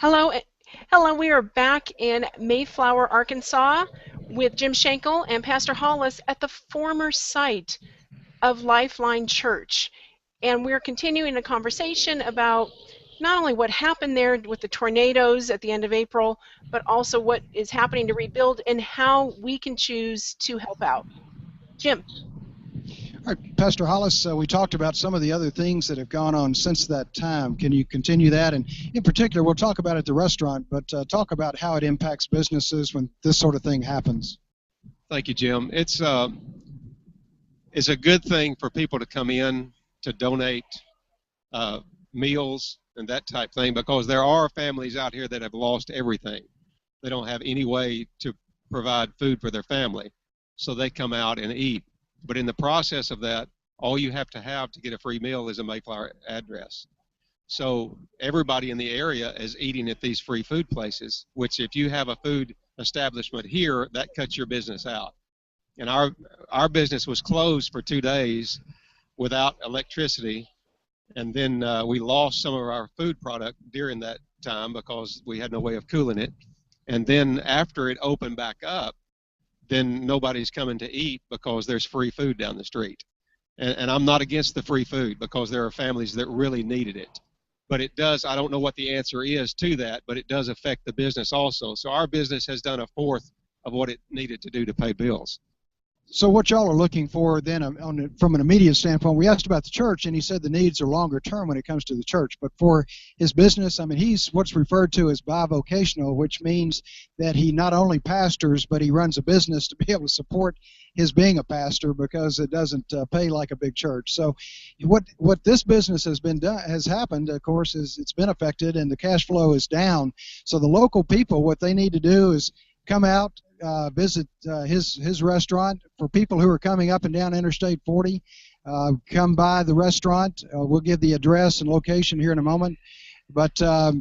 Hello, hello. We are back in MayFlower, Arkansas, with Jim Schenkel and Pastor Hollis at the former site of Lifeline Church, and we're continuing a conversation about not only what happened there with the tornadoes at the end of April, but also what is happening to rebuild and how we can choose to help out. Jim. All right, Pastor Hollis, we talked about some of the other things that have gone on since that time. Can you continue that? And in particular, we'll talk about at the restaurant, but talk about how it impacts businesses when this sort of thing happens. Thank you, Jim. It's a good thing for people to come in to donate meals and that type thing, because there are families out here that have lost everything. They don't have any way to provide food for their family, so they come out and eat. But in the process of that, all you have to get a free meal is a MayFlower address. So everybody in the area is eating at these free food places, which if you have a food establishment here, that cuts your business out. And our business was closed for 2 days without electricity, and then we lost some of our food product during that time because we had no way of cooling it. And then after it opened back up, then nobody's coming to eat because there's free food down the street. And I'm not against the free food, because there are families that really needed it. But it does, I don't know what the answer is to that, but it does affect the business also. So our business has done a fourth of what it needed to do to pay bills. So what y'all are looking for then from an immediate standpoint, we asked about the church, and he said the needs are longer term when it comes to the church. But for his business, I mean, he's what's referred to as bivocational, which means that he not only pastors, but he runs a business to be able to support his being a pastor, because it doesn't pay like a big church. So what this business has happened, of course, is it's been affected and the cash flow is down. So the local people, what they need to do is come out, visit his restaurant. For people who are coming up and down Interstate 40, come by the restaurant. We'll give the address and location here in a moment. But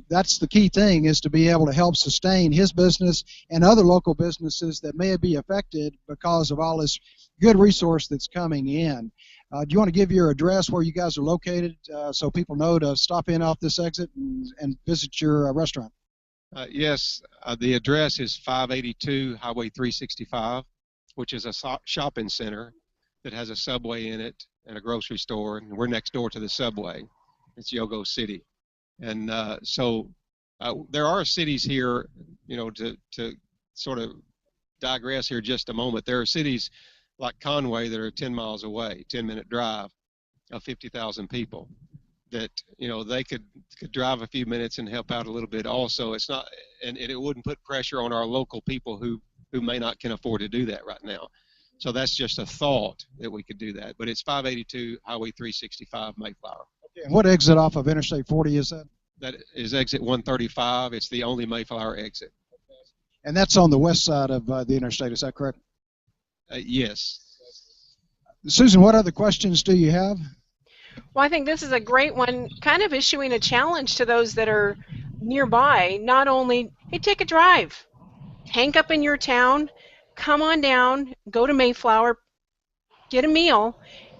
that's the key thing, is to be able to help sustain his business and other local businesses that may be affected because of all this good resource that's coming in. Do you want to give your address where you guys are located so people know to stop in off this exit and visit your restaurant? Yes, the address is 582 Highway 365, which is a shopping center that has a Subway in it and a grocery store, and we're next door to the Subway. It's Yogo City. And so there are cities here, to sort of digress here just a moment. There are cities like Conway that are 10 miles away, 10-minute drive of 50,000 people. That they could drive a few minutes and help out a little bit also. It's not, and it wouldn't put pressure on our local people who may not can afford to do that right now. So that's just a thought that we could do that. But it's 582 Highway 365 MayFlower. Okay. And what exit off of Interstate 40 is that? That is exit 135. It's the only MayFlower exit. And that's on the west side of the interstate. Is that correct? Yes. Susan, what other questions do you have? Well, I think this is a great one, kind of issuing a challenge to those that are nearby. Not only, hey, take a drive, tank up in your town, come on down, go to MayFlower, get a meal,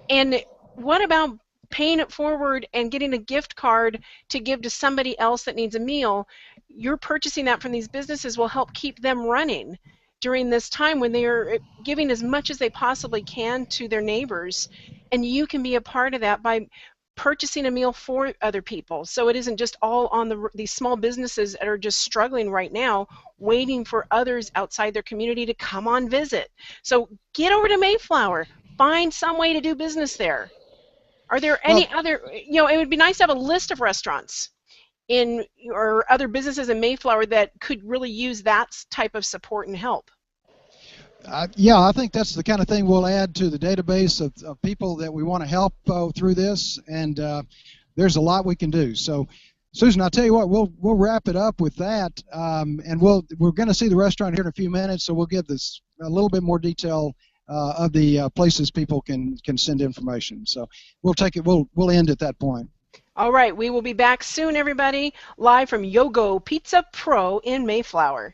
and what about paying it forward and getting a gift card to give to somebody else that needs a meal? You're purchasing that from these businesses will help keep them running during this time when they are giving as much as they possibly can to their neighbors. And you can be a part of that by purchasing a meal for other people. So it isn't just all on these small businesses that are just struggling right now, waiting for others outside their community to come on visit. So get over to MayFlower. Find some way to do business there. Are there any other, it would be nice to have a list of restaurants or other businesses in MayFlower that could really use that type of support and help. Yeah, I think that's the kind of thing we'll add to the database of people that we want to help through this, and there's a lot we can do. So, Susan, I'll tell you what, we'll wrap it up with that, and we're going to see the restaurant here in a few minutes, so we'll give this a little bit more detail of the places people can send information. So we'll end at that point. All right, we will be back soon, everybody, live from Yogo Pizza Pro in MayFlower.